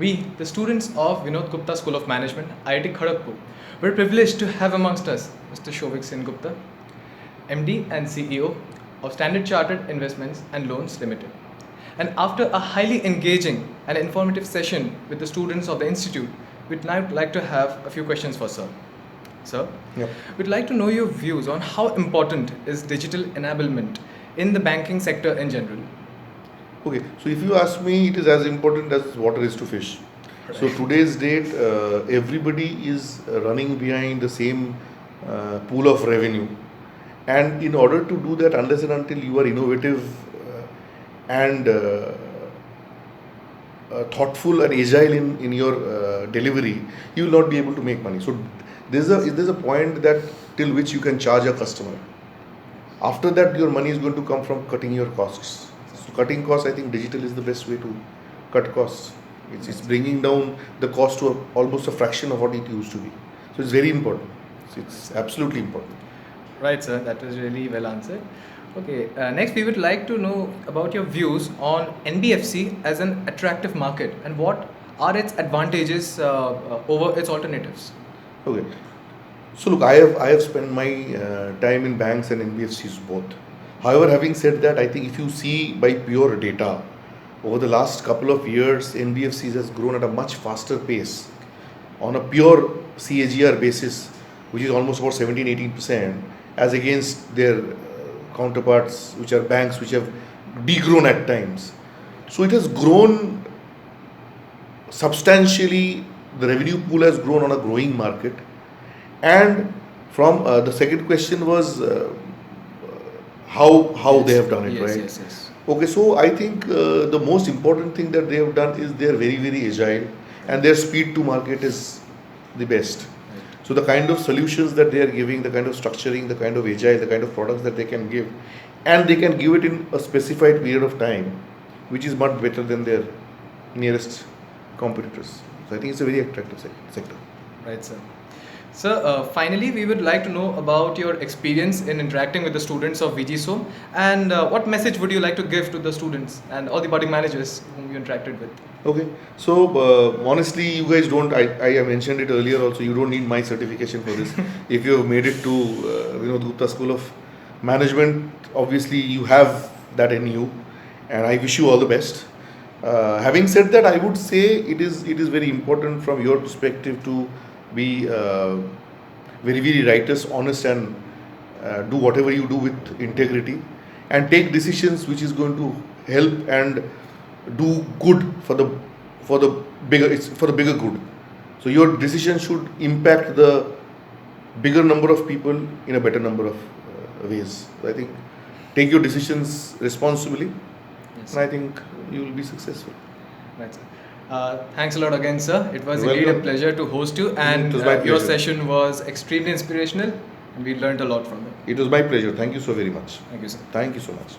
We, the students of Vinod Gupta School of Management, IIT Kharagpur, were privileged to have amongst us Mr. Shovik Sen Gupta, MD and CEO of Standard Chartered Investments and Loans Limited. And after a highly engaging and informative session with the students of the institute, we'd now like to have a few questions for Sir. Sir, Yep. we'd like to know your views on how important is digital enablement in the banking sector in general. Okay, so if you ask me, it is as important as water is to fish. So today's date, everybody is running behind the same pool of revenue, and in order to do that, unless and until you are innovative and thoughtful and agile in your delivery, you will not be able to make money. So there's a point that till which you can charge a customer. After that, your money is going to come from cutting your costs. So cutting costs, I think digital is the best way to cut costs. It's bringing down the cost to almost a fraction of what it used to be. So it's very important. It's absolutely important. Right, sir, that was really well answered. Okay, next we would like to know about your views on NBFC as an attractive market and what are its advantages over its alternatives. Okay. So look, I have spent my time in banks and NBFCs both. However, having said that, I think if you see by pure data, over the last couple of years, NBFCs has grown at a much faster pace on a pure CAGR basis, which is almost about 17-18%, as against their counterparts, which are banks, which have degrown at times. So it has grown substantially. The revenue pool has grown on a growing market. And from the second question was how they have done it, Yes, right? yes. Okay, so I think the most important thing that they have done is they are very, very agile, and their speed to market is the best. So the kind of solutions that they are giving, the kind of structuring, the kind of agile, the kind of products that they can give, and they can give it in a specified period of time, which is much better than their nearest competitors. So I think it's a very attractive sector. Right, sir. Sir, finally, we would like to know about your experience in interacting with the students of VGSOM and what message would you like to give to the students and all the budding managers whom you interacted with? Okay, so honestly, you guys don't. I mentioned it earlier also. You don't need my certification for this. If you have made it to Vinod Gupta School of Management, obviously you have that in you, and I wish you all the best. Having said that, I would say it is very important from your perspective to be very, very righteous, honest, and do whatever you do with integrity, and take decisions which is going to help and do good for the bigger good. So your decision should impact the bigger number of people in a better number of ways. So I think take your decisions responsibly, Yes. and I think you will be successful. Right, sir. Thanks a lot again, sir. It was You're indeed a welcome. pleasure to host you, and It was my your pleasure. session was extremely inspirational, and we learned a lot from it. It was my pleasure. Thank you so very much. Thank you, sir. Thank you so much.